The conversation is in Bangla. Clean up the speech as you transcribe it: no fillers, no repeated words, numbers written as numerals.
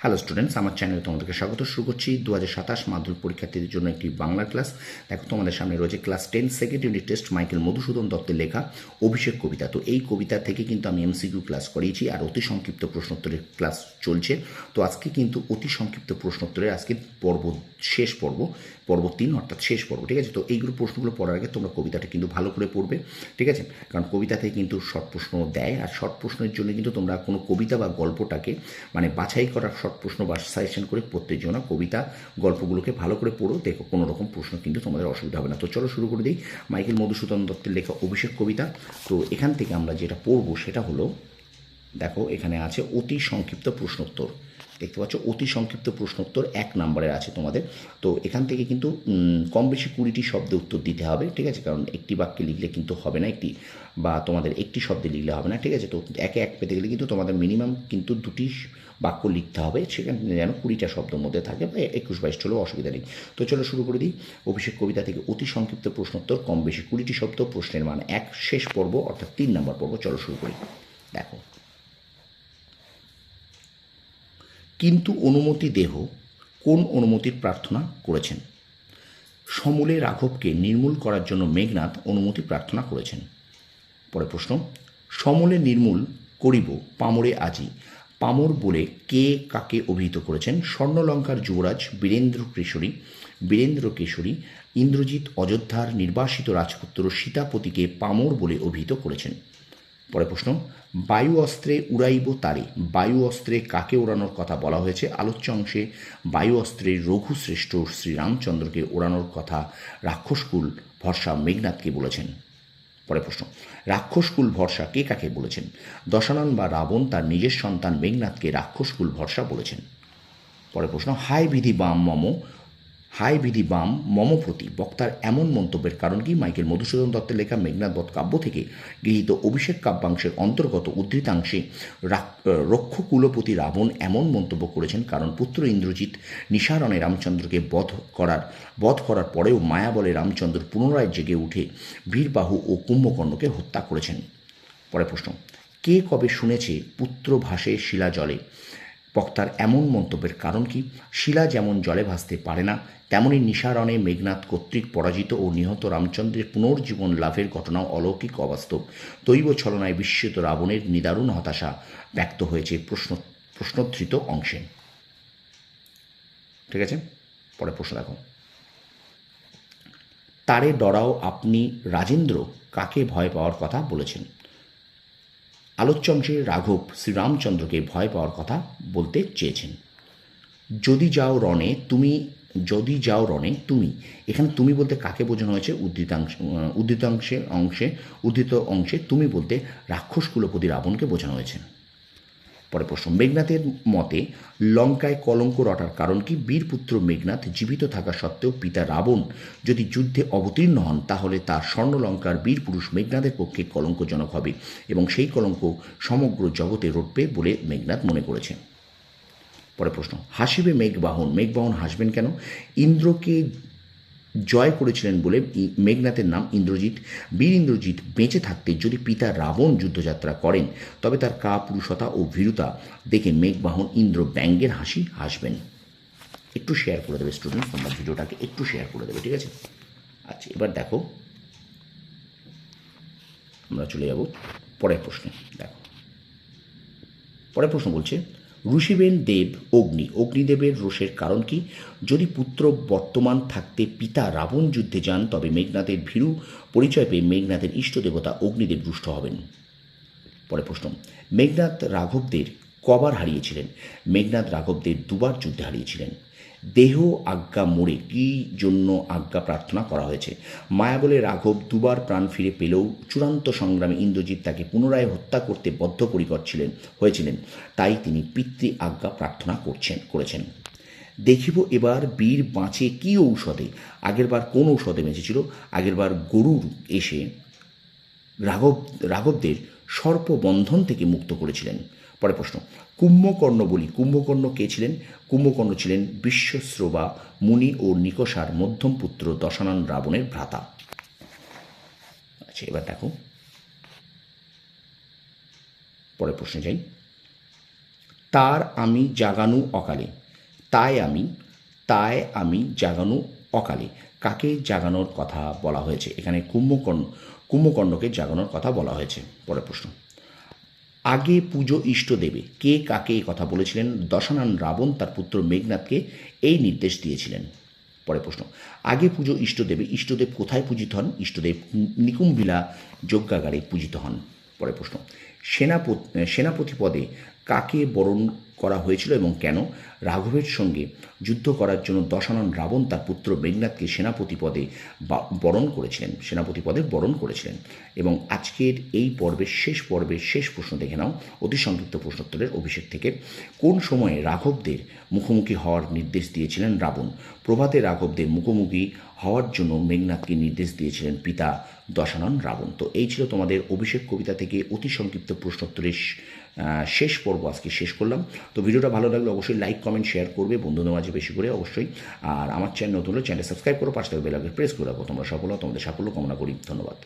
হ্যালো স্টুডেন্টস, আমার চ্যানেলে তোমাদেরকে স্বাগত। শুরু করছি 2027 মাধ্যমিক পরীক্ষার্থীদের জন্য একটি বাংলা ক্লাস। দেখো, তোমাদের সামনে রয়েছে class 10 second unit test Michael Madhusudan দত্তের লেখা অভিষেক কবিতা। তো এই কবিতা থেকে কিন্তু আমি এমসিকিউ ক্লাস করিয়েছি আর অতি সংক্ষিপ্ত প্রশ্নোত্তরের ক্লাস চলছে। তো আজকে কিন্তু অতি সংক্ষিপ্ত প্রশ্নোত্তরের আজকে শেষ পর্ব 3 অর্থাৎ শেষ পর্ব। ঠিক আছে, তো এইগুলো প্রশ্নগুলো পড়ার আগে তোমরা কবিতাটা কিন্তু ভালো করে পড়বে। ঠিক আছে, কারণ কবিতা থেকে কিন্তু শর্ট প্রশ্ন দেয়, আর শর্ট প্রশ্নের জন্য কিন্তু তোমরা কোনো কবিতা বা গল্পটাকে মানে বাছাই করা শর্ট প্রশ্ন বা সাজেশন করে পড়তে যেও না। কবিতা গল্পগুলোকে ভালো করে পড়ো, দেখো কোনো রকম প্রশ্ন কিন্তু তোমাদের অসুবিধা হবে না। তো চলো শুরু করে দিই মাইকেল মধুসূদন দত্তের লেখা অভিষেক কবিতা। তো এখান থেকে আমরা যেটা পড়বো সেটা হলো, দেখো এখানে আছে অতি সংক্ষিপ্ত প্রশ্নোত্তর। দেখতে পাচ্ছ অতি সংক্ষিপ্ত প্রশ্নোত্তর 1 নম্বরের আছে তোমাদের। তো এখান থেকে কিন্তু কম বেশি 20টি শব্দে উত্তর দিতে হবে। ঠিক আছে, কারণ একটি বাক্যে লিখলে কিন্তু হবে না, বা তোমাদের একটি শব্দে লিখলে হবে না। ঠিক আছে, তো একে এক পেতে গেলে কিন্তু তোমাদের মিনিমাম কিন্তু 2টি বাক্য লিখতে হবে, সেখানে যেন 20টা শব্দের মধ্যে থাকে, বা 21-22 চলেও অসুবিধা নেই। তো চলো শুরু করে দিই অভিষেক কবিতা থেকে অতি সংক্ষিপ্ত প্রশ্নোত্তর, কম বেশি 20টি শব্দ, প্রশ্নের মান 1, শেষ পর্ব অর্থাৎ 3 নম্বর পর্ব। চলো শুরু করি। দেখো, কিন্তু অনুমতি দেহ কোন অনুমতির প্রার্থনা করেছেন? সমূলে রাঘবকে নির্মূল করার জন্য মেঘনাদ অনুমতি প্রার্থনা করেছেন। পরে প্রশ্ন, সমূলে নির্মূল করিব পামরে আজি, পামর বলে কে কাকে অভিহিত করেছেন? স্বর্ণলঙ্কার যুবরাজ বীরেন্দ্র কেশরী ইন্দ্রজিৎ অযোধ্যার নির্বাসিত রাজপুত্র সীতাপতিকে পামর বলে অভিহিত করেছেন। পরে প্রশ্ন, বায়ু অস্ত্রে উড়াইব তারে, বায়ু অস্ত্রে কাকে ওড়ানোর কথা বলা হয়েছে? আলোচ্য অংশে বায়ু অস্ত্রে রঘুশ্রেষ্ঠ শ্রীরামচন্দ্রকে ওড়ানোর কথা রাক্ষসকুল ভরসা মেঘনাদকে বলেছেন। পরে প্রশ্ন, রাক্ষসকুল ভরসা কে কাকে বলেছেন? দশানন বা রাবণ তার নিজের সন্তান মেঘনাদকে রাক্ষসকুল ভরসা বলেছেন। পরে প্রশ্ন, হায় বিধি বাম মম প্রতি বক্তার এমন মন্তব্যের কারণ কি? মাইকেল মধুসূদন দত্তের লেখা মেঘনাদ বধ কাব্য থেকে গৃহীত অভিষেক কাব্যাংশের অন্তর্গত উদ্ধৃতাংশে রক্ষকুলপতি রাবণ এমন মন্তব্য করেছেন কারণ পুত্র ইন্দ্রজিৎ নিশারণে রামচন্দ্রকে বধ করার পরেও মায়াবলে রামচন্দ্র পুনরায় জেগে উঠে বীরবাহু ও কুম্ভকর্ণকে হত্যা করেছেন। পরে প্রশ্ন, কে কবে শুনেছে পুত্র ভাসে শিলা জলে? বক্তার এমন মন্তব্যের কারণ কি? শিলা যেমন জলে ভাসতে পারে না, তেমনি নিশারণে মেঘনাদ কর্তৃক পরাজিত ও নিহত রামচন্দ্রের পুনর্জীবন লাভের ঘটনাও অলৌকিক অবাস্তব। দৈব ছলনায় বিস্মিত রাবণের নিদারুণ হতাশা ব্যক্ত হয়েছে প্রশ্নোদ্ধৃত অংশে। ঠিক আছে, পরে প্রশ্ন দেখো, তারে ডরাও আপনি রাজেন্দ্র কাকে ভয় পাওয়ার কথা বলেছেন? আলোচ্য অংশে রাঘব শ্রীরামচন্দ্রকে ভয় পাওয়ার কথা বলতে চেয়েছেন। যদি যাও রণে তুমি, এখানে তুমি বলতে কাকে বোঝানো হয়েছে? উদ্ধৃত অংশে তুমি বলতে রাক্ষস কুলপতি রাবণকে বোঝানো হয়েছে। পরে প্রশ্ন, মেঘনাথের মতে লঙ্কায় কলঙ্ক রটার কারণ কি? বীরপুত্র মেঘনাথ জীবিত থাকা সত্ত্বেও পিতা রাবণ যদি যুদ্ধে অবতীর্ণ হন, তাহলে তার স্বর্ণলঙ্কার বীর পুরুষ মেঘনাথের পক্ষে কলঙ্কজনক হবে এবং সেই কলঙ্ক সমগ্র জগতে রটবে বলে মেঘনাথ মনে করেছে। পরে প্রশ্ন, হাসিবে মেঘবাহন হাসবেন কেন? ইন্দ্রকে জয় করেছিলেন বলে মেঘনাথের নাম ইন্দ্রজিৎ। বীর ইন্দ্রজিৎ বেঁচে থাকতে যদি পিতা রাবণ যুদ্ধযাত্রা করেন, তবে তার কাপুরুষতা ও ভীরুতা দেখে মেঘবাহন ইন্দ্র ব্যঙ্গের হাসি হাসবেন। একটু শেয়ার করে দেবে স্টুডেন্টস, তোমরা ভিডিওটাকে একটু শেয়ার করে দেবে। ঠিক আছে, আচ্ছা এবার দেখো আমরা চলে যাব পরের প্রশ্নে। দেখো, পরের প্রশ্ন বলছে, ঋষিবেন দেব অগ্নিদেবের রোষের কারণ কি? যদি পুত্র বর্তমান থাকতে পিতা রাবণ যুদ্ধে যান, তবে মেঘনাথের ভীরু পরিচয় পেয়ে মেঘনাথের ইষ্ট দেবতা অগ্নিদেব রুষ্ট হবেন। পরে প্রশ্ন, মেঘনাথ রাঘবদের কবার হারিয়েছিলেন? মেঘনাথ রাঘবদের 2বার যুদ্ধে হারিয়েছিলেন। দেহ আজ্ঞা মোড়ে কি জন্য আজ্ঞা প্রার্থনা করা হয়েছে? মায়া বলে রাঘব 2বার প্রাণ ফিরে পেলেও চূড়ান্ত সংগ্রামে ইন্দ্রজিৎ তাকে পুনরায় হত্যা করতে বদ্ধপরিকর হয়েছিলেন, তাই তিনি পিতৃ আজ্ঞা প্রার্থনা করেছেন। দেখিব এবার বীর বাঁচে কি ঔষধে? আগেরবার কোন ঔষধে বেঁচেছিল? আগেরবার গরুর এসে রাঘবদের সর্পবন্ধন থেকে মুক্ত করেছিলেন। পরে প্রশ্ন, কুম্ভকর্ণ কে ছিলেন? কুম্ভকর্ণ ছিলেন বিশ্বশ্রবা মুনি ও নিকষার মধ্যম পুত্র দশানন রাবণের ভ্রাতা। আচ্ছা এবার দেখো পরের প্রশ্নে যাই। তার আমি জাগানু অকালে, তাই আমি জাগানু অকালে, কাকে জাগানোর কথা বলা হয়েছে? এখানে কুম্ভকর্ণকে জাগানোর কথা বলা হয়েছে। পরের প্রশ্ন, আগে পুজো ইষ্ট দেবে, কে কাকে এই কথা বলেছিলেন? দশানন রাবণ তার পুত্র মেঘনাথকে এই নির্দেশ দিয়েছিলেন। পরের প্রশ্ন, আগে পুজো ইষ্টদেবে, ইষ্টদেব কোথায় পূজিত হন? ইষ্টদেব নিকুম্ভিলা যজ্ঞাগারে পূজিত হন। পরের প্রশ্ন, সেনাপতি পদে কাকে বরণ করা হয়েছিল এবং কেন? রাঘবের সঙ্গে যুদ্ধ করার জন্য দশানন রাবণ তার পুত্র মেঘনাথকে সেনাপতি পদে বরণ করেছিলেন। এবং আজকের এই পর্বের শেষ প্রশ্ন দেখে নাও, অতি সংক্ষিপ্ত প্রশ্নোত্তরের অভিষেক থেকে। কোন সময়ে রাঘবদের মুখোমুখি হওয়ার নির্দেশ দিয়েছিলেন রাবণ? প্রভাতে রাঘবদের মুখোমুখি হওয়ার জন্য মেঘনাথকে নির্দেশ দিয়েছিলেন পিতা দশানন রাবণ। তো এই ছিল তোমাদের অভিষেক কবিতা থেকে অতি সংক্ষিপ্ত প্রশ্নোত্তরের শেষ পর্ব আজকে শেষ করলাম। তো ভিডিওটা ভালো লাগলে অবশ্যই লাইক কমেন্ট শেয়ার করবে বন্ধুদের মাঝে বেশি করে অবশ্যই। আর আমার চ্যানেল নতুন হলে চ্যানেল সাবস্ক্রাইব করো, পাশে বেল আইকন প্রেস করে রাখো। তোমরা তোমাদের সাফল্য কামনা করি। ধন্যবাদ।